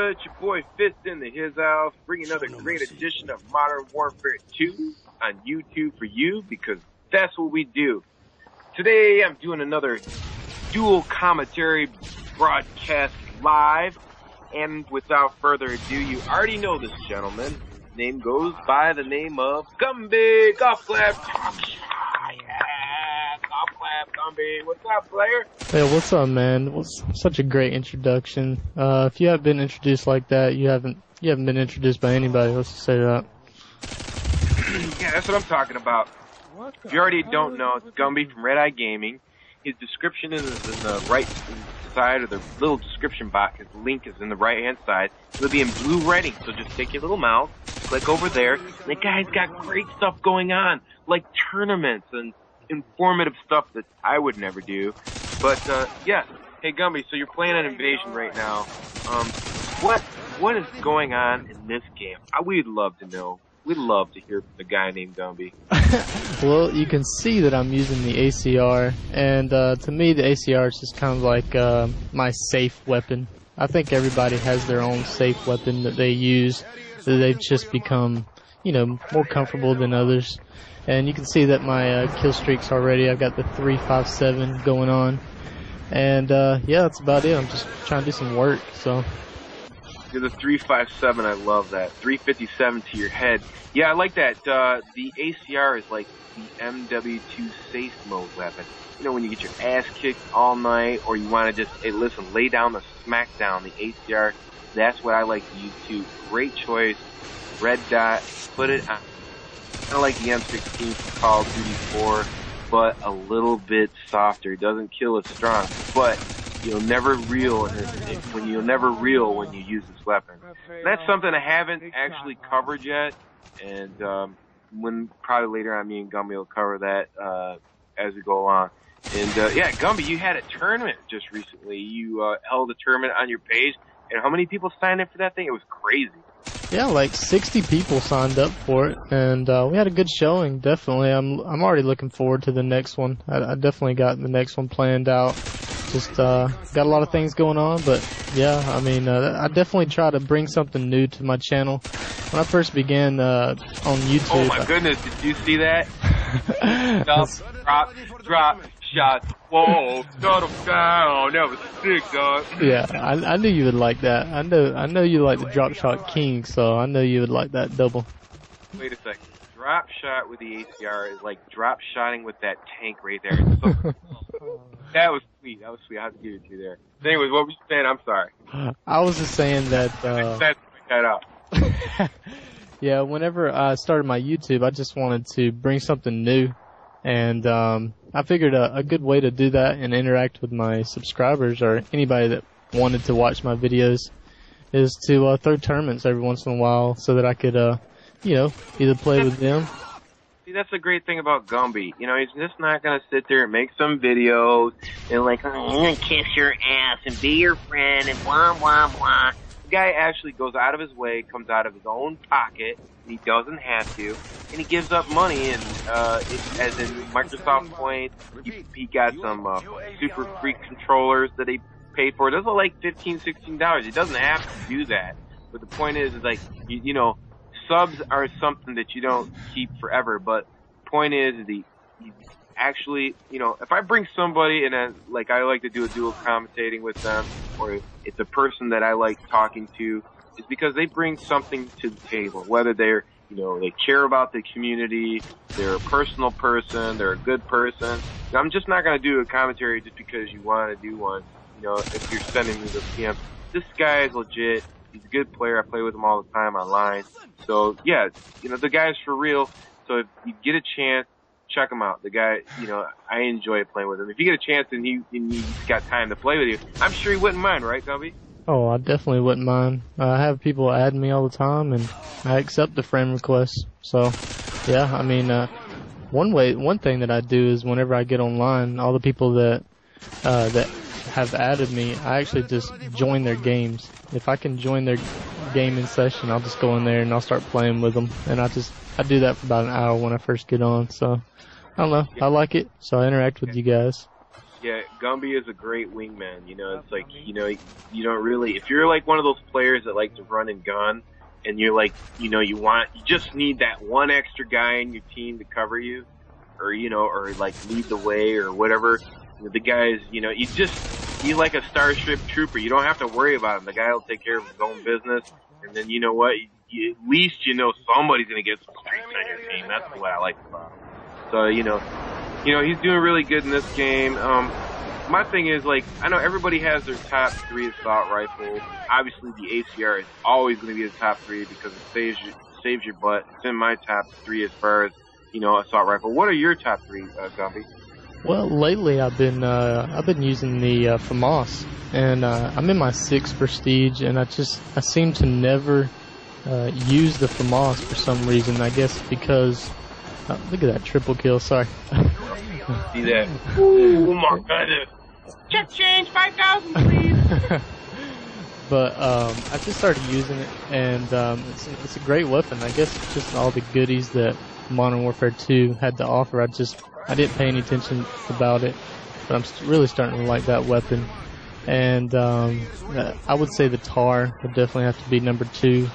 It's your boy Fist in the His House, bringing another great edition of Modern Warfare 2 on YouTube for you, because that's what we do. Today I'm doing another dual commentary broadcast live, and without further ado, you already know this gentleman. His name goes by the name of GumBY. Golf clap. Golf clap, GumBY. What's up, player? Hey, what's up, man? What's such a great introduction. If you haven't been introduced like that, you haven't been introduced by anybody. Let's just say that. Yeah, that's what I'm talking about. If you already don't know, it's GumBY from Red Eye Gaming. His description is in the right side of the little description box. His link is in the right-hand side. It'll be in blue writing, so just take your little mouse, click over there. And the guy's got great stuff going on, like tournaments and informative stuff that I would never do. But, yeah. Hey, GumBY, so you're playing an Invasion right now. What is going on in this game? We'd love to know. We'd love to hear from the guy named GumBY. Well, you can see that I'm using the ACR, and to me the ACR is just kind of like my safe weapon. I think everybody has their own safe weapon that they use, that they've just become, you know, more comfortable than others. And you can see that my kill streaks already, I've got the 357 going on. And yeah, that's about it. I'm just trying to do some work, so. You're the 357, I love that. 357 to your head. Yeah, I like that. The ACR is like the MW2 safe mode weapon. You know, when you get your ass kicked all night, or you want to just, hey, listen, lay down the smackdown, the ACR, that's what I like to use too. Great choice. Red dot, put it on. Kind of like the M16 from Call of Duty 4, but a little bit softer. It doesn't kill as strong, but you'll never reel when you use this weapon. And that's something I haven't actually covered yet, and when probably later on, me and GumBY will cover that as we go along. And yeah, GumBY, you had a tournament just recently. You held a tournament on your page, and how many people signed up for that thing? It was crazy. Yeah, like 60 people signed up for it, and we had a good showing. Definitely, I'm already looking forward to the next one. I definitely got the next one planned out. Just got a lot of things going on, but yeah, I mean, I definitely try to bring something new to my channel. When I first began on YouTube. Oh my goodness, did you see that? drop, shot, whoa, shut him down. That was sick, dog. Yeah, I knew you would like that. I know you like the drop shot king, so I know you would like that double. Wait a second. Drop shot with the ACR is like drop shotting with that tank right there. So, that was sweet. That was sweet. I have to give it to you there. Anyways, what were you saying? I'm sorry. I was just saying that. That up. Yeah, whenever I started my YouTube, I just wanted to bring something new, and I figured a good way to do that and interact with my subscribers or anybody that wanted to watch my videos is to throw tournaments every once in a while so that I could, you know, either play with them. See, that's the great thing about GumBY. You know, he's just not going to sit there and make some videos and like, oh, I'm going to kiss your ass and be your friend and blah, blah, blah. The guy actually goes out of his way, comes out of his own pocket, and he doesn't have to, and he gives up money, and as in Microsoft Point, he got some Super Freak controllers that he paid for. Those are like $15, $16. He doesn't have to do that. But the point is like, you know, subs are something that you don't keep forever, but the point is actually, you know, if I bring somebody and like I like to do a dual commentating with them, or it's a person that I like talking to, it's because they bring something to the table, whether they're, you know, they care about the community, they're a personal person, they're a good person. I'm just not going to do a commentary just because you want to do one. You know, if you're sending me the PM, this guy is legit. He's a good player. I play with him all the time online. So, yeah, you know, the guy's for real. So if you get a chance, check him out. The guy, you know, I enjoy playing with him. If you get a chance and he's got time to play with you, I'm sure he wouldn't mind, right, GumBY? Oh, I definitely wouldn't mind. I have people add me all the time, and I accept the friend requests. So, yeah, I mean, one thing that I do is whenever I get online, all the people that that have added me, I actually just join their games. If I can join their gaming session, I'll just go in there and I'll start playing with them. And I do that for about an hour when I first get on. So I don't know, I like it, so I interact with you guys. Yeah, GumBY is a great wingman. You know, it's like, you know, you don't really, if you're like one of those players that like to run and gun, and you're like, you know, you just need that one extra guy in your team to cover you, or, you know, or like lead the way or whatever. The guys, you know, you like a Starship Trooper. You don't have to worry about him. The guy will take care of his own business. And then, you know what? At least you know somebody's going to get some streaks on your team. That's what I like about him. So, you know, he's doing really good in this game. My thing is, like, I know everybody has their top 3 assault rifles. Obviously, the ACR is always going to be the top 3 because it saves your butt. It's in my top 3 as far as, you know, assault rifle. What are your top 3, GumBY? Well, lately I've been using the FAMAS, and I'm in my 6th prestige, and I seem to never use the FAMAS for some reason. I guess because look at that triple kill. Sorry. See that? Oh my goodness! Check change 5,000, please. But I just started using it, and it's a great weapon. I guess it's just all the goodies that Modern Warfare 2 had to offer. I didn't pay any attention about it, but I'm really starting to like that weapon. And I would say the TAR would definitely have to be number 2.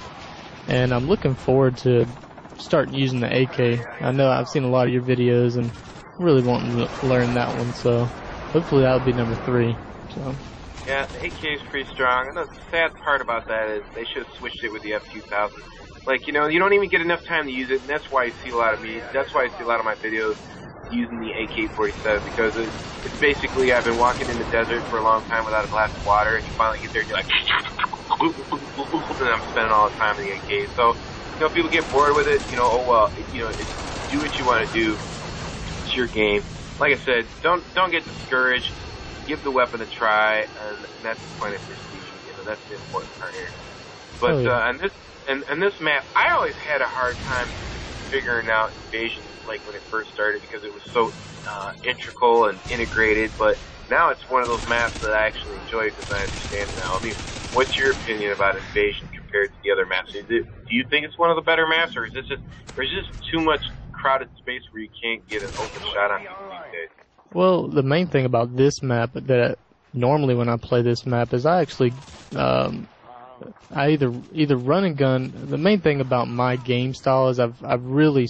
And I'm looking forward to starting using the AK. I know I've seen a lot of your videos and really wanting to learn that one, so hopefully that would be number 3. So. Yeah, the AK is pretty strong. And the sad part about that is they should have switched it with the F2000. Like, you know, you don't even get enough time to use it, and that's why you see a lot of my videos using the AK-47, because it's basically, I've been walking in the desert for a long time without a glass of water, and you finally get there and you're like, and I'm spending all the time in the AK. So, you know, people get bored with it, you know, oh well, you know, do what you want to do. It's your game. Like I said, don't get discouraged. Give the weapon a try, and that's the point of prestige. You know, that's the important part here. But on this map, I always had a hard time figuring out Invasion, like when it first started, because it was so integral and integrated. But now it's one of those maps that I actually enjoy because I understand it now. I mean, what's your opinion about Invasion compared to the other maps? Do you think it's one of the better maps, or is this just too much crowded space where you can't get an open shot on people these days? Well, the main thing about this map that normally when I play this map is I actually I either run and gun. The main thing about my game style is I've really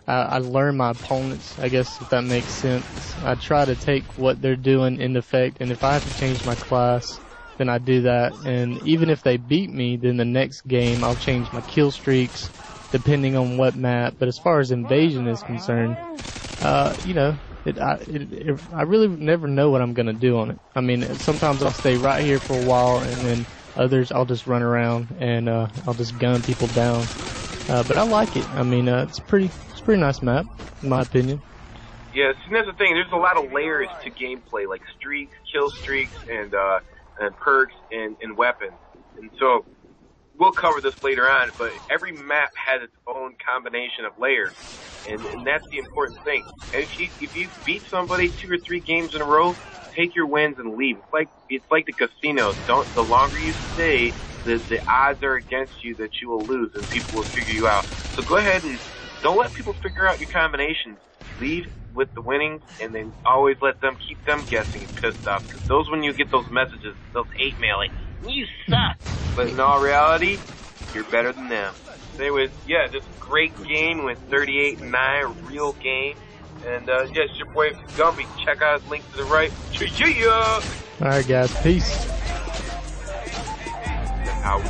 I learn my opponents, I guess, if that makes sense. I try to take what they're doing into effect, and if I have to change my class, then I do that. And even if they beat me, then the next game I'll change my kill streaks depending on what map. But as far as Invasion is concerned, you know, I really never know what I'm gonna do on it. I mean, sometimes I'll stay right here for a while, and then others I'll just run around and I'll just gun people down. But I like it. I mean, it's a pretty nice map, in my opinion. Yeah, see, that's the thing. There's a lot of layers to gameplay, like streaks, kill streaks, and perks and weapons. And so we'll cover this later on. But every map has its own combination of layers, and that's the important thing. And if you beat somebody 2 or 3 games in a row, take your wins and leave. It's like the casinos. The longer you stay, the odds are against you that you will lose, and people will figure you out. So go ahead and don't let people figure out your combinations. Leave with the winnings, and then always keep them guessing and pissed off. Because those, when you get those messages, those hate mailing, you suck. But in all reality, you're better than them. So anyways, yeah, just a great game with 38-9, a real game. And yes, your boy GumBY. Check out his link to the right. Yeah. All right, guys. Peace. Out.